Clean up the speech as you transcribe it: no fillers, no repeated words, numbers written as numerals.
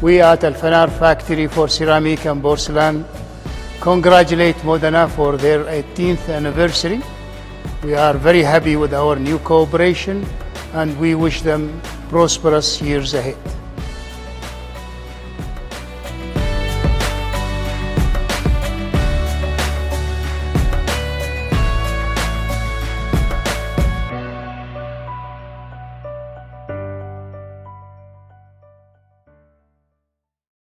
We at Alfanar Factory for Ceramic and Porcelain congratulate Modena for their 18th anniversary. We are very happy with our new cooperation and we wish them prosperous years ahead.